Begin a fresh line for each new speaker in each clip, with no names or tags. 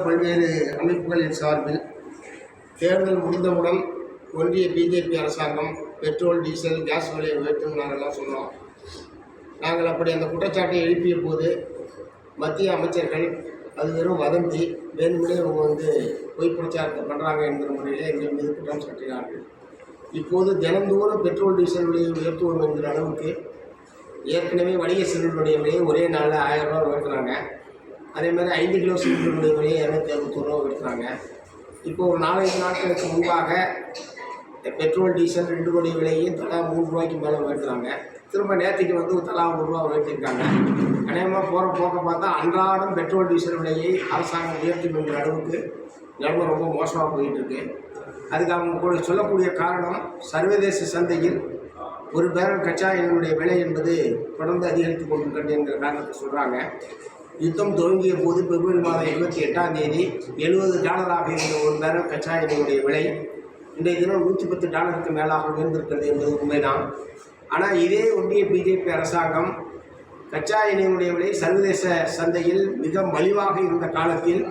பல்வேறு அமைப்புகளின் சார்பில் தேர்தல் முடிந்தவுடன் ஒன்றிய பிஜேபி அரசாங்கம் பெட்ரோல், டீசல், கேஸ் விலையை உயர்த்தும் நாங்கள்லாம் சொன்னோம். நாங்கள் அப்படி அந்த குற்றச்சாட்டை எழுப்பிய போது மத்திய அமைச்சர்கள் அது வெறும் வதந்தி, வேணுமுனே அவங்க பொய் பிரச்சாரத்தை பண்ணுறாங்க என்கிற முறையில் எங்கள் மீது குற்றம் சாட்டினார்கள். இப்போது தினந்தோறும் பெட்ரோல், டீசல் விலையை உயர்த்துவோம் என்கிற அளவுக்கு ஏற்கனவே வணிக சிலிண்டருடைய விலையை ஒரே நாளில் 1000 ரூபா உயர்த்துறாங்க. அதேமாதிரி 5 கிலோ சிலிண்டருடைய விலையை 260 ரூபா உயர்த்துறாங்க. இப்போது ஒரு 4-5 நாட்களுக்கு முன்பாக பெட்ரோல், டீசல் 2 விலையும் தலா 3 ரூபாய்க்கு மேலே உயர்த்துறாங்க. திரும்ப நேற்றுக்கு தலா 1 ரூபா உயர்த்திருக்காங்க. அநேகமாக போகிற போக்க பார்த்தா அன்றாடம் பெட்ரோல், டீசல் விலையை அரசாங்கம் உயர்த்தும் என்கிற அளவுக்கு நிலைமை ரொம்ப மோசமாக போயிட்டுருக்கு. அதுக்கு அவங்க சொல்லக்கூடிய காரணம், சர்வதேச சந்தையில் ஒரு பேரல் கச்சா எண்ணெயுடைய விலை என்பது தொடர்ந்து அதிகரித்து கொண்டிருக்கிறது என்கிற காரணத்தை சொல்கிறாங்க. யுத்தம் துவங்கிய போது பிப்ரவரி மாதம் 28ஆம் தேதி $70 இருந்த ஒரு பேரல் கச்சா எண்ணெயுடைய விலை இன்றைய தினம் $110 மேலாக உயர்ந்திருக்கிறது என்பது உண்மைதான். ஆனால் இதே ஒன்றிய பிஜேபி அரசாங்கம் கச்சா எண்ணெயுடைய விலை சர்வதேச சந்தையில் மிக மலிவாக இருந்த காலத்தில்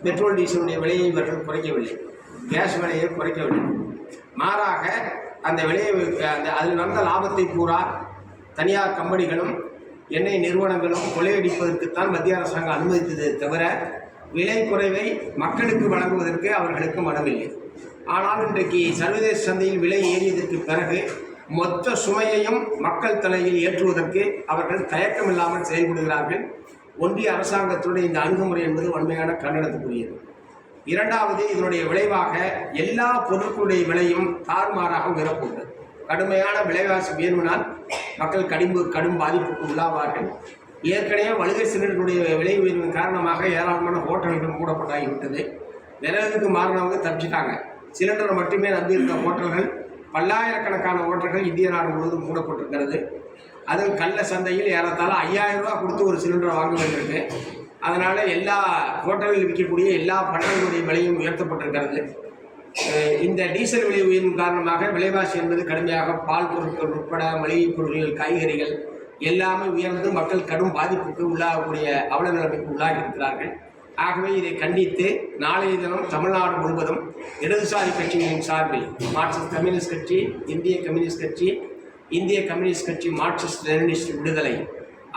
பெட்ரோல், டீசலுடைய விலையை இவர்கள் குறைக்கவில்லை, கேஸ் விலையை குறைக்கவில்லை. மாறாக அந்த விலையை அதில் நடந்த லாபத்தை பூரா தனியார் கம்பெனிகளும் எண்ணெய் நிறுவனங்களும் கொள்ளையடிப்பதற்குத்தான் மத்திய அரசாங்கம் அனுமதித்ததை தவிர விலை குறைவை மக்களுக்கு வழங்குவதற்கு அவர்களுக்கு மனமில்லை. ஆனால் இன்றைக்கு சர்வதேச சந்தையில் விலை ஏறியதற்கு பிறகு மொத்த சுமையையும் மக்கள் தலையில் ஏற்றுவதற்கு அவர்கள் தயக்கமில்லாமல் செயல்படுகிறார்கள். ஒன்றிய அரசாங்கத்துடைய இந்த அணுகுமுறை என்பது வன்மையான கண்டனத்துக்குரியது. இரண்டாவது, இதனுடைய விளைவாக எல்லா பொருட்களுடைய விலையும் தாறுமாறாக உயரப்போகிறது. கடுமையான விலைவாசி உயர்வினால் மக்கள் கடும் பாதிப்புக்கு உள்ளாவார்கள். ஏற்கனவே மளிகை சிலிண்டருடைய விலை உயர்வின் காரணமாக ஏராளமான ஹோட்டல்கள் மூடப்பட்டாகிவிட்டது. விறகுக்கு மாறினவங்க தப்பிச்சிட்டாங்க. சிலிண்டரை மட்டுமே நம்பியிருந்த ஹோட்டல்கள், பல்லாயிரக்கணக்கான ஹோட்டல்கள் இந்திய நாடு முழுவதும் மூடப்பட்டிருக்கிறது. அதுவும் கள்ள சந்தையில் ஏறத்தாழ 5000 ரூபா கொடுத்து ஒரு சிலிண்டரை வாங்க வேண்டியிருக்கு. அதனால் எல்லா ஹோட்டலில் விற்கக்கூடிய எல்லா பண்டங்களுடைய விலையும் உயர்த்தப்பட்டிருக்கிறது. இந்த டீசல் விலை உயர்வின் காரணமாக விலைவாசி என்பது கடுமையாக பால் பொருட்கள் உட்பட மளிகை பொருட்கள், காய்கறிகள் எல்லாமே உயர்ந்து மக்கள் கடும் பாதிப்புக்கு உள்ளாகக்கூடிய அவல நிலைமைக்கு உள்ளாகி இருக்கிறார்கள். ஆகவே இதை கண்டித்து நாளைய தினம் தமிழ்நாடு முழுவதும் இடதுசாரி கட்சிகளின் சார்பில் மார்க்சிஸ்ட் கம்யூனிஸ்ட் கட்சி, இந்திய கம்யூனிஸ்ட் கட்சி, இந்திய கம்யூனிஸ்ட் கட்சி, மார்க்சிஸ்ட் லெனினிஸ்ட் விடுதலை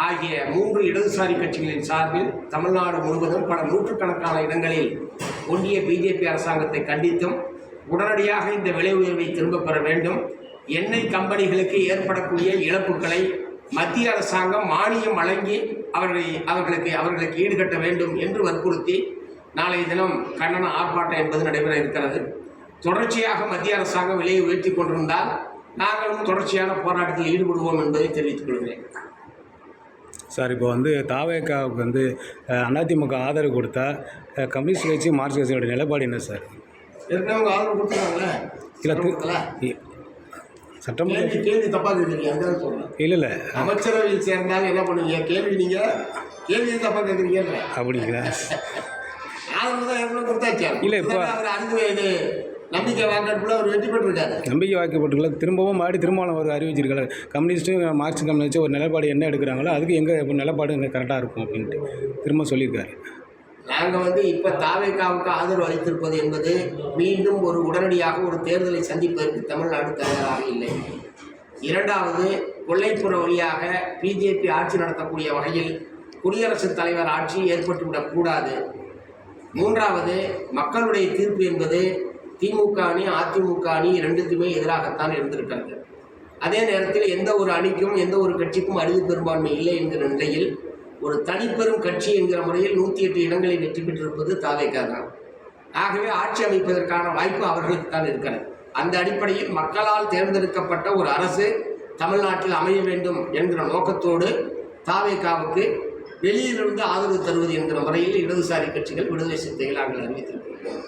ஆகிய 3 இடதுசாரி கட்சிகளின் சார்பில் தமிழ்நாடு முழுவதும் பல நூற்றுக்கணக்கான இடங்களில் ஒன்றிய பிஜேபி அரசாங்கத்தை கண்டித்தும் உடனடியாக இந்த விலை உயர்வை திரும்பப் பெற வேண்டும், எண்ணெய் கம்பெனிகளுக்கு ஏற்படக்கூடிய இழப்புகளை மத்திய அரசாங்கம் மானியம் வழங்கி அவர்களுக்கு ஈடுகட்ட வேண்டும் என்று வற்புறுத்தி நாளைய தினம் கண்டன ஆர்ப்பாட்டம் என்பது நடைபெற இருக்கிறது. தொடர்ச்சியாக மத்திய அரசாங்கம் விலையை உயர்த்தி கொண்டிருந்தால் நாங்களும் தொடர்ச்சியான போராட்டத்தில் ஈடுபடுவோம் என்பதை தெரிவித்துக் கொள்கிறேன்.
சார், இப்போ தாவேகாவுக்கு அதிமுக ஆதரவு கொடுத்தா கம்யூனிஸ்ட் கட்சி, மார்க்சிஸ்ட் கட்சியோட நிலைப்பாடு என்ன சார்?
ஏற்கனவே ஆதரவு கொடுத்துருக்காங்களே.
இல்லை சட்டமன்ற
கேள்வி தப்பாக கேட்குறீங்க, அதுதான் சொல்கிறேன்.
இல்லை
அமைச்சரவையில் சேர்ந்தாலும் என்ன பண்ணுவீங்க? கேள்வி தப்பாக கேட்குறீங்க.
அப்படிங்களா?
ஆதரவு தான் ஏற்கனவே கொடுத்தாச்சு.
இல்லை, இப்போ
இது நம்பிக்கை வாக்கெடுப்பில் அவர் வெற்றி பெற்றிருக்காரு.
நம்பிக்கை வாக்கப்பட்டுள்ள திரும்பவும் ஒரு அறிவிச்சிருக்காரு. கம்யூனிஸ்ட்டும் மார்க்சிஸ்ட் கம்யூனிஸ்ட் ஒரு நிலைப்பாடு என்ன எடுக்கிறாங்களோ அதுக்கு எங்கள் நிலைப்பாடு இங்கே கரெக்டாக இருக்கும் அப்படின்ட்டு திரும்ப சொல்லியிருக்காரு.
நாங்கள் இப்போ தாவேகாவுக்கு ஆதரவு அளித்திருப்பது என்பது மீண்டும் உடனடியாக ஒரு தேர்தலை சந்திப்பதற்கு தமிழ்நாடு தயாராக இல்லை. இரண்டாவது, கொல்லைப்புற வழியாக பிஜேபி ஆட்சி நடத்தக்கூடிய வகையில் குடியரசுத் தலைவர் ஆட்சி ஏற்பட்டுவிடக்கூடாது. மூன்றாவது, மக்களுடைய தீர்ப்பு என்பது திமுக அணி, அதிமுக அணி இரண்டுக்குமே எதிராகத்தான் இருந்திருக்கிறது. அதே நேரத்தில் எந்த ஒரு அணிக்கும் எந்த ஒரு கட்சிக்கும் அறுதி பெரும்பான்மை இல்லை என்கிற நிலையில் ஒரு தனிப்பெரும் கட்சி என்கிற முறையில் 108 இடங்களில் வெற்றி பெற்றிருப்பது தாவேகா தான். ஆகவே ஆட்சி அமைப்பதற்கான வாய்ப்பு அவர்களுக்கு தான் இருக்கிறது. அந்த அடிப்படையில் மக்களால் தேர்ந்தெடுக்கப்பட்ட ஒரு அரசு தமிழ்நாட்டில் அமைய வேண்டும் என்கிற நோக்கத்தோடு தாவேகாவுக்கு வெளியிலிருந்து ஆதரவு தருவது என்கிற முறையில் இடதுசாரி கட்சிகள், விடுதலை சிறுத்தைகள் நாங்கள் அறிவித்திருக்கிறோம்.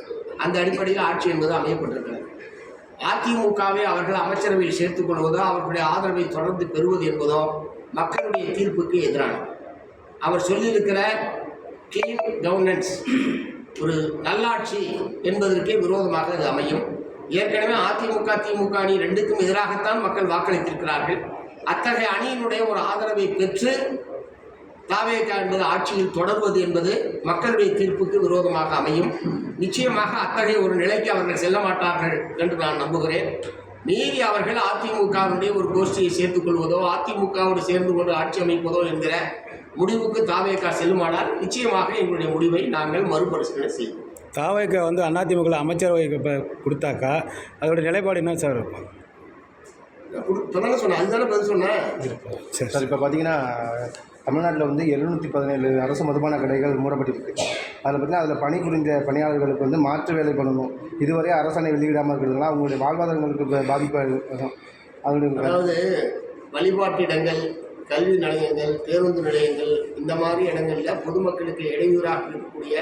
அந்த அடிப்படையில் ஆட்சி என்பது அமையப்பட்டிருக்கிறது. அதிமுகவை அவர்கள் அமைச்சரவையில் சேர்த்துக் கொள்வதோ அவர்களுடைய ஆதரவை தொடர்ந்து பெறுவது என்பதோ மக்களுடைய தீர்ப்புக்கு எதிரானது. அவர் சொல்லியிருக்கிற கிளீன் கவர்னன்ஸ், ஒரு நல்லாட்சி என்பதற்கே விரோதமாக அது அமையும். ஏற்கனவே அதிமுக, திமுக அணி ரெண்டுக்கும் எதிராகத்தான் மக்கள் வாக்களித்திருக்கிறார்கள். அத்தகைய அணியினுடைய ஒரு ஆதரவை பெற்று தாவேகா என்பது ஆட்சியில் தொடர்வது என்பது மக்களுடைய தீர்ப்புக்கு விரோதமாக அமையும். நிச்சயமாக அத்தகைய ஒரு நிலைக்கு அவர்கள் செல்ல மாட்டார்கள் என்று நான் நம்புகிறேன். மீறி அவர்கள் அதிமுகவுடைய ஒரு கோஷ்டியை சேர்த்துக் கொள்வதோ அதிமுகவோடு சேர்ந்து கொண்டு ஆட்சி அமைப்பதோ என்கிற முடிவுக்கு தாவேகா செல்லுமானால் நிச்சயமாக எங்களுடைய முடிவை நாங்கள் மறுபரிசீலனை செய்வோம்.
தாவேகா வந்து அதிமுக அமைச்சரவை கொடுத்தாக்கா அதோட நிலைப்பாடு என்ன சார் இருக்கும்?
இப்போதானே சொன்னேன், அதுதானே பதில் சொன்னேன்.
சரி
சார், இப்போ பார்த்தீங்கன்னா தமிழ்நாட்டில் வந்து 717 அரசு மதுபான கடைகள் மூடப்பட்டிருக்கு. அதில் பார்த்தீங்கன்னா அதில் பணிபுரிஞ்ச பணியாளர்களுக்கு வந்து மாற்று வேலை பண்ணணும். இதுவரை அரசாணை வெளியிடாமல் இருக்கிறதுனால அவங்களுடைய வாழ்வாதாரங்களுக்கு பாதிப்பு அதனுடைய
அதாவது வழிபாட்டிடங்கள், கல்வி நிலையங்கள், பேருந்து நிலையங்கள், இந்த மாதிரி இடங்களில் பொதுமக்களுக்கு இடையூறாக இருக்கக்கூடிய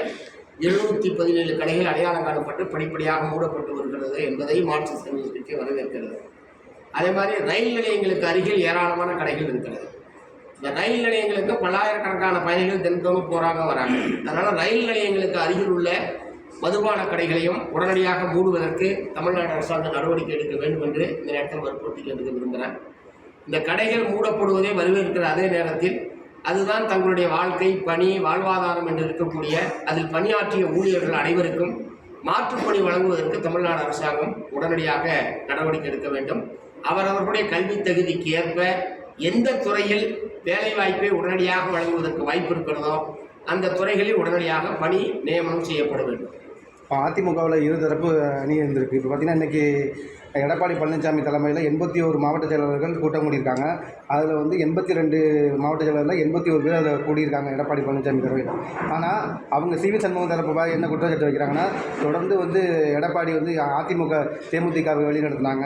717 கடைகள் அடையாளம் காணப்பட்டு படிப்படியாக மூடப்பட்டு வருகிறது என்பதை மார்க்சிஸ்ட் கம்யூனிஸ்ட் கட்சி வரவேற்கிறது. அதே மாதிரி ரயில் நிலையங்களுக்கு அருகில் ஏராளமான கடைகள் இருக்கிறது. இந்த ரயில் நிலையங்களுக்கு பல்லாயிரக்கணக்கான பயணிகள் தினத்தோறும் போகிறாங்க வராங்க. அதனால் ரயில் நிலையங்களுக்கு அருகில் உள்ள மதுபான கடைகளையும் உடனடியாக மூடுவதற்கு தமிழ்நாடு அரசாங்கம் நடவடிக்கை எடுக்க வேண்டும் என்று இந்த நேரத்தில் வற்புறுத்தி கேட்க விரும்புகிறேன். இந்த கடைகள் மூடப்படுவதை வரவேற்கிற அதே நேரத்தில் அதுதான் தங்களுடைய வாழ்க்கை, பணி, வாழ்வாதாரம் என்று இருக்கக்கூடிய அதில் பணியாற்றிய ஊழியர்கள் அனைவருக்கும் மாற்றுப்பணி வழங்குவதற்கு தமிழ்நாடு அரசாங்கம் உடனடியாக நடவடிக்கை எடுக்க வேண்டும். அவரவர்களுடைய கல்வி தகுதிக்கு ஏற்ப எந்த துறையில் வேலைவாய்ப்பை உடனடியாக வழங்குவதற்கு வாய்ப்பு இருக்கிறதோ அந்த துறைகளில் உடனடியாக பணி நியமனம் செய்யப்பட வேண்டும்.
இப்போ அதிமுகவில் இருதரப்பு அணி இருந்திருக்கு. இப்போ பார்த்தீங்கன்னா இன்றைக்கி எடப்பாடி பழனிசாமி தலைமையில் 81 மாவட்ட செயலாளர்கள் கூட்டம் கூடியிருக்காங்க. அதில் வந்து 82 மாவட்ட செயலாளர்கள் 81 பேர் அதில் கூடியிருக்காங்க எடப்பாடி பழனிசாமி தலைமையில். ஆனால் அவங்க சிவி சண்முகம் தரப்பு என்ன குற்றச்சாட்டு வைக்கிறாங்கன்னா, தொடர்ந்து வந்து எடப்பாடி வந்து அதிமுக தேமுதிகவை வழிநடத்தினாங்க,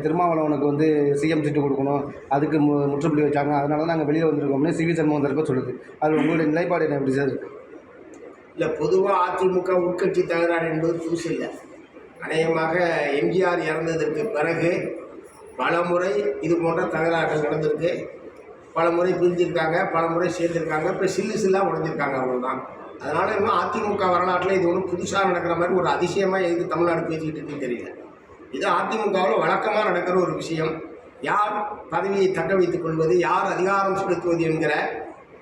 திருமாவளவனுக்கு வந்து சிஎம் சீட்டு கொடுக்கணும், அதுக்கு முற்றுப்புள்ளி வச்சாங்க, அதனால நாங்கள் வெளியில் வந்திருக்கோம்னு சிவி சண்முகம் தரப்பு சொல்லுது. அதில் உங்களுடைய நிலைப்பாடு என்ன எப்படி சார் இருக்குது?
இல்லை, பொதுவாக அதிமுக உட்கட்சி தகராறு என்பது புதுசு இல்லை. அநேகமாக எம்ஜிஆர் இறந்ததற்கு பிறகு பல முறை இது போன்ற தகராறுகள் நடந்திருக்கு. பல முறை பிரிஞ்சிருக்காங்க, பல முறை சேர்ந்துருக்காங்க, இப்போ சில்லாக உடைஞ்சிருக்காங்க, அவ்வளோதான். அதனால் இன்னும் அதிமுக வரலாற்றில் இது ஒன்றும் புதுசாக நடக்கிற மாதிரி ஒரு அதிசயமாக எதுக்கு தமிழ்நாடு பேசிக்கிட்டு இருக்குன்னு தெரியல. இது அதிமுகவில் வழக்கமாக நடக்கிற ஒரு விஷயம். யார் பதவியை தக்க வைத்துக் கொள்வது, யார் அதிகாரம் செலுத்துவது என்கிற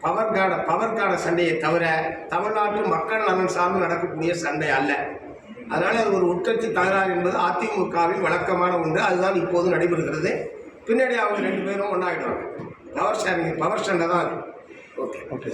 பவர்கான சண்டையை தவிர தமிழ்நாட்டு மக்கள் நலன் சார்ந்து நடக்கக்கூடிய சண்டை அல்ல. அதனால் அது ஒரு உட்கட்சி தகராறு என்பது அதிமுகவில் வழக்கமான ஒன்று. அதுதான் இப்போது நடைபெறுகிறது. பின்னாடி அவங்க 2 பேரும் ஒன்றாகிடுவாங்க. பவர் சண்டை தான் அது. ஓகே.